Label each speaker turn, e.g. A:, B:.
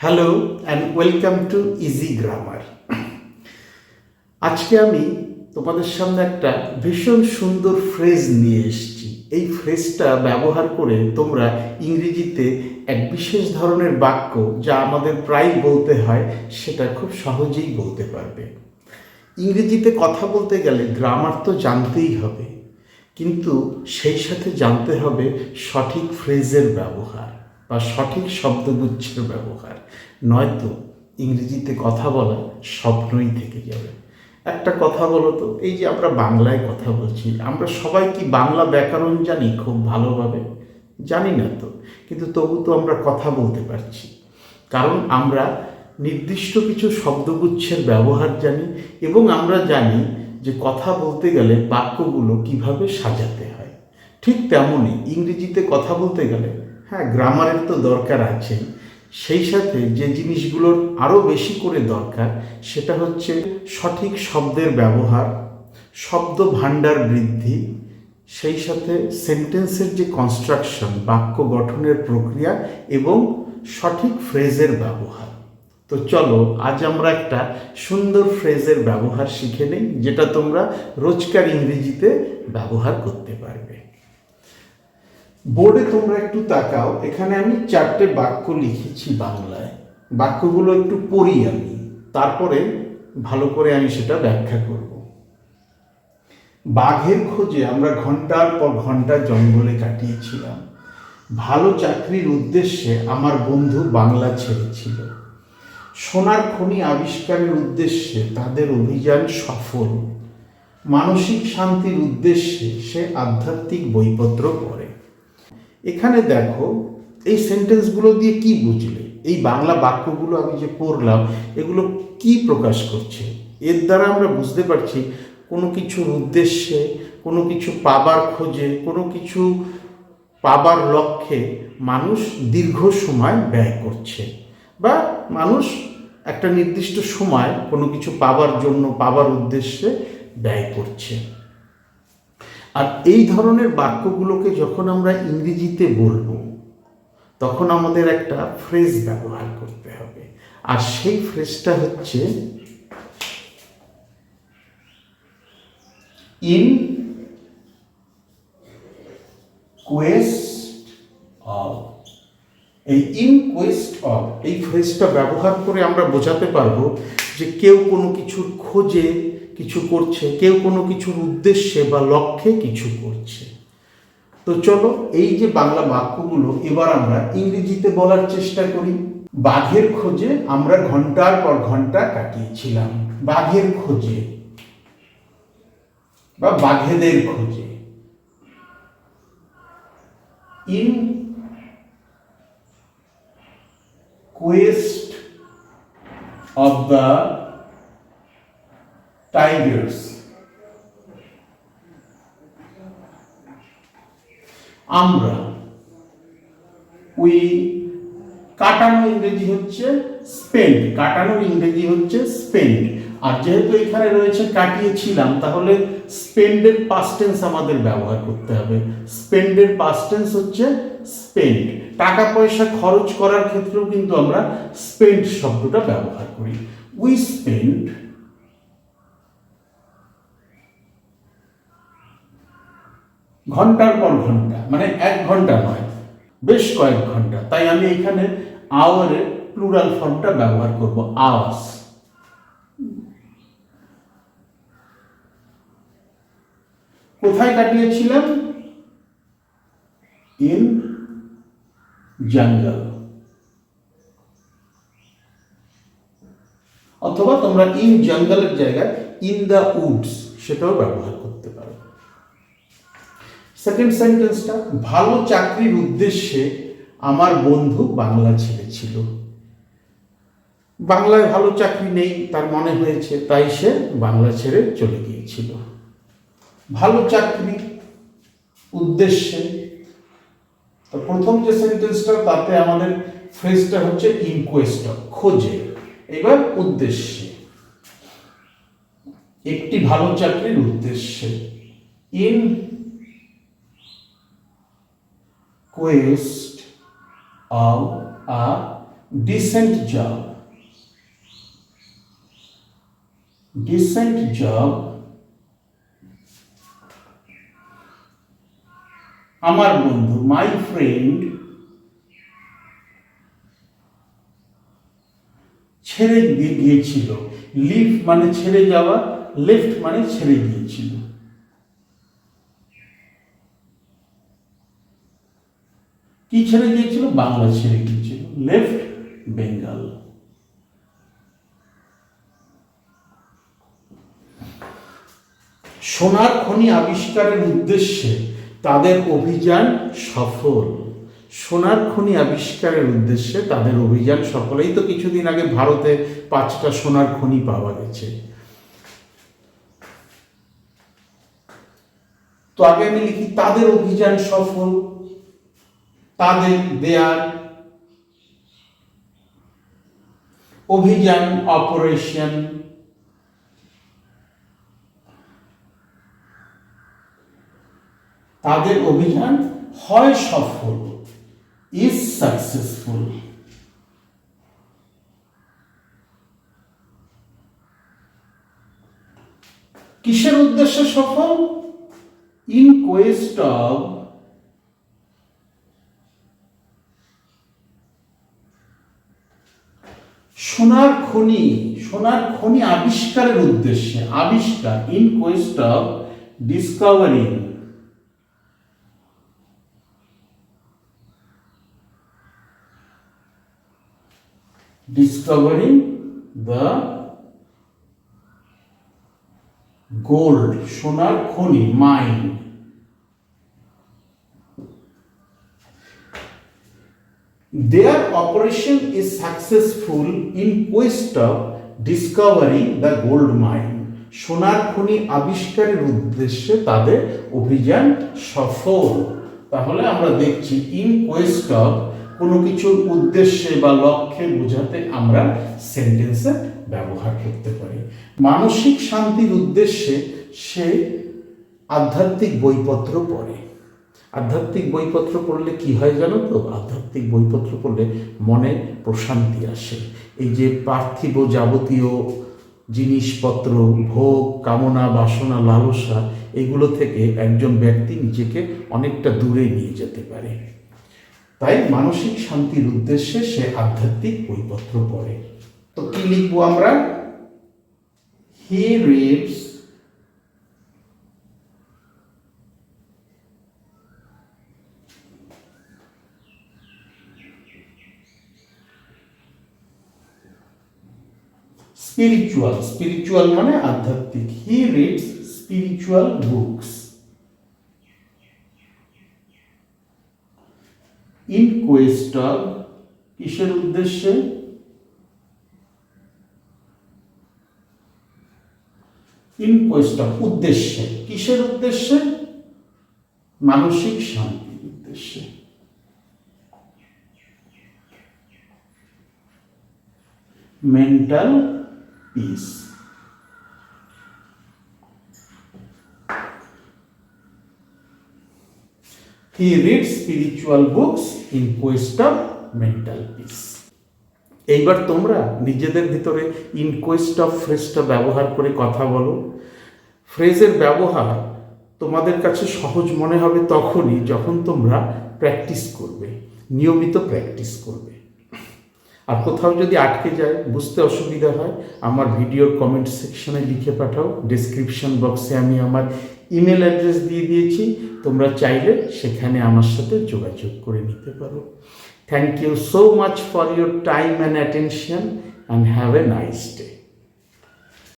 A: Hello and welcome to easy grammar. আজকে আমি তোমাদের সামনে একটা ভীষণ সুন্দর ফ্রেজ নিয়ে এসেছি। এই ফ্রেজটা ব্যবহার করে তোমরা ইংরেজিতে এক বিশেষ ধরনের বাক্য যা আমাদের প্রায় বলতে হয় সেটা খুব সহজেই বলতে পারবে। ইংরেজিতে কথা বলতে গেলে গ্রামার তো জানতেই হবে, কিন্তু সেই সাথে জানতে হবে সঠিক ফ্রেজের ব্যবহার বা সঠিক শব্দগুচ্ছের ব্যবহার, নয়তো ইংরেজিতে কথা বলা স্বপ্নই থেকে যাবে। একটা কথা বলো তো, এই যে আমরা বাংলায় কথা বলছি, আমরা সবাই কি বাংলা ব্যাকরণ জানি খুব ভালোভাবে? জানি না তো, কিন্তু তবু তো আমরা কথা বলতে পারছি, কারণ আমরা নির্দিষ্ট কিছু শব্দগুচ্ছের ব্যবহার জানি এবং আমরা জানি যে কথা বলতে গেলে বাক্যগুলো কিভাবে সাজাতে হয়। ঠিক তেমনই ইংরেজিতে কথা বলতে গেলে হ্যাঁ, গ্রামারের তো দরকার আছে, সেই সাথে যে জিনিসগুলোর আরও বেশি করে দরকার সেটা হচ্ছে সঠিক শব্দের ব্যবহার, শব্দ ভাণ্ডার বৃদ্ধি, সেই সাথে সেন্টেন্সের যে কনস্ট্রাকশন, বাক্য গঠনের প্রক্রিয়া এবং সঠিক ফ্রেজের ব্যবহার। তো চলো আজ আমরা একটা সুন্দর ফ্রেজের ব্যবহার শিখে নেই, যেটা তোমরা রোজকার ইংরেজিতে ব্যবহার করতে পারবে। বোর্ডে তোমরা একটু তাকাও, এখানে আমি 4টে বাক্য লিখেছি বাংলায়। বাক্যগুলো একটু পড়ি আমি, তারপরে ভালো করে আমি সেটা ব্যাখ্যা করব। বাঘের খোঁজে আমরা ঘন্টার পর ঘন্টা জঙ্গলে কাটিয়েছিলাম। ভালো চাকরির উদ্দেশ্যে আমার বন্ধু বাংলা ছেড়েছিল। সোনার খনি আবিষ্কারের উদ্দেশ্যে তাদের অভিযান সফল। মানসিক শান্তির উদ্দেশ্যে সে আধ্যাত্মিক বইপত্র পড়ে। এখানে দেখো, এই সেন্টেন্সগুলো দিয়ে কি বুঝলে? এই বাংলা বাক্যগুলো আমি যে পড়লাম, এগুলো কি প্রকাশ করছে? এর দ্বারা আমরা বুঝতে পারছি কোনো কিছুর উদ্দেশ্যে, কোনো কিছু পাবার খোঁজে, কোনো কিছু পাবার লক্ষ্যে মানুষ দীর্ঘ সময় ব্যয় করছে, বা মানুষ একটা নির্দিষ্ট সময় কোনো কিছু পাবার জন্য, পাবার উদ্দেশ্যে ব্যয় করছে। আর এই ধরনের বাক্যগুলোকে যখন আমরা ইংরেজিতে বলবো, তখন আমাদের একটা ফ্রেজ ব্যবহার করতে হবে, আর সেই ফ্রেজটা হচ্ছে ইন কোয়েস্ট অফ। এই ইন কোয়েস্ট অফ এই ফ্রেজটা ব্যবহার করে আমরা বোঝাতে পারবো যে কেউ কোনো কিছুর খোঁজে কিছু করছে, কেউ কোনো কিছুর উদ্দেশ্যে বা লক্ষ্যে কিছু করছে। তো চলো এই যে বাংলা বাক্যগুলো এবার আমরা ইংরেজিতে বলার চেষ্টা করি। বাঘের খোঁজে আমরা ঘন্টার পর ঘন্টা কাটিয়েছিলাম। বাঘের খোঁজে বা বাঘেদের খোঁজে। In quest of the tigers. আমরা, উই, কাটানো ইংরেজি হচ্ছে স্পেন্ড, কাটানোর ইংরেজি হচ্ছে স্পেন্ড। আর যেহেতু এখানে রয়েছে কাটিয়েছিলাম, তাহলে স্পেন্ডের পাস্ট টেন্স আমাদের ব্যবহার করতে হবে। স্পেন্ডের পাস্ট টেন্স হচ্ছে স্পেন্ড। টাকা পয়সা খরচ করার ক্ষেত্রেও কিন্তু আমরা স্পেন্ড শব্দটা ব্যবহার করি। উই স্পেন্ড ঘন্টার পর ঘন্টা, মানে 1 ঘন্টা নয়, বেশ কয়েক ঘন্টা। তাই আমি এখানে আওয়ারের প্লুরাল ফর্মটা ব্যবহার করব, আওয়ার্স। কোথায় কাটিয়েছিলাম? ইন জঙ্গল। অথবা তোমরা ইন জঙ্গলের জায়গায় ইন দ্য উডস সেটাও ব্যবহার করতে পারো। সেকেন্ড সেন্টেন্সটা, ভালো চাকরির উদ্দেশ্যে আমার বন্ধু বাংলা ছেড়েছিল। বাংলায় ভালো চাকরি নেই তার মনে হয়েছে, তাই সে বাংলা ছেড়ে চলে গিয়েছিল। ভালো চাকরি উদ্দেশ্যে, তো প্রথম যে সেন্টেন্সটা তাতে আমাদের ফ্রেজটা হচ্ছে ইন কোয়েস্ট অফ, খোঁজে। এবার উদ্দেশ্যে, একটি ভালো চাকরির উদ্দেশ্যে। In Quest of a decent job, decent job, আমার বন্ধু, মাই ফ্রেন্ড ছেড়ে দিয়ে গিয়েছিল, লিভ মানে ছেড়ে যাওয়া, লেফট মানে ছেড়ে গিয়েছিল। কি ছেড়ে গিয়েছিল? বাংলা ছেড়ে গিয়েছিল, লেফট বেঙ্গল। সোনার খনি আবিষ্কারের উদ্দেশ্যে তাদের অভিযান সফল। সোনার খনি আবিষ্কারের উদ্দেশ্যে তাদের অভিযান সফল। এই তো কিছুদিন আগে ভারতে 5টা সোনার খনি পাওয়া গেছে। তো আগে আমি লিখি তাদের অভিযান সফল, তাদের, দেয়ার, অভিযান অপারেশন, তাদের অভিযান হয় সফল, ইজ সাকসেসফুল। কিসের উদ্দেশ্যে সফল? ইন কোয়েস্ট অফ সোনার খনি, সোনার খনি আবিষ্কারের উদ্দেশ্যে, আবিষ্কার, in Quest of discovering, discovering the gold, সোনার খনি, mine. Their operation is successful in quest of discovering the gold mine. সোনার খনি আবিষ্কারের উদ্দেশ্যে তাদের অভিযান সফল। তাহলে আমরা দেখছি ইন কোয়েস্ট অফ কোনো কিছুর উদ্দেশ্যে বা লক্ষ্যে বোঝাতে আমরা সেন্টেন্সে ব্যবহার করতে পারি। মানসিক শান্তির উদ্দেশ্যে সে আধ্যাত্মিক বইপত্র পড়ে। আধ্যাত্মিক বইপত্র পড়লে কি হয় জানো তো? আধ্যাত্মিক বইপত্র পড়লে মনে প্রশান্তি আসে। এই যে পার্থিব যাবতীয় জিনিসপত্র, ভোগ, কামনা, বাসনা, লালসা, এগুলো থেকে একজন ব্যক্তি নিজেকে অনেকটা দূরে নিয়ে যেতে পারে। তাই মানসিক শান্তির উদ্দেশ্যে সে আধ্যাত্মিক বইপত্র পড়ে। তো কি লিখবো আমরা? হি রিডস স্পিরিচুয়াল, স্পিরিচুয়াল মানে আধ্যাত্মিক। He reads spiritual books in Quest of, কিসের উদ্দেশ্যে? ইন কোয়েস্ট অফ, উদ্দেশ্যে। কিসের উদ্দেশ্যে? মানসিক শান্তির উদ্দেশ্যে। Mental peace. He reads spiritual books in quest of mental peace. এইবার তোমরা নিজেদের ভিতরে ইন কোয়েস্ট অফ ফ্রেজটা ব্যবহার করে কথা বলো। ফ্রেজের ব্যবহার তোমাদের কাছে সহজ মনে হবে তখনই যখন তোমরা প্র্যাকটিস করবে, নিয়মিত প্র্যাকটিস করবে। আর কোথাও যদি আটকে যায়, বুঝতে অসুবিধা হয়, আমার ভিডিওর কমেন্ট সেকশনে লিখে পাঠাও। ডেসক্রিপশন বক্সে আমি আমার ইমেল অ্যাড্রেস দিয়ে দিয়েছি, তোমরা চাইলে সেখানে আমার সাথে যোগাযোগ করে নিতে পারো। Thank you so much for your time and attention and have a nice day.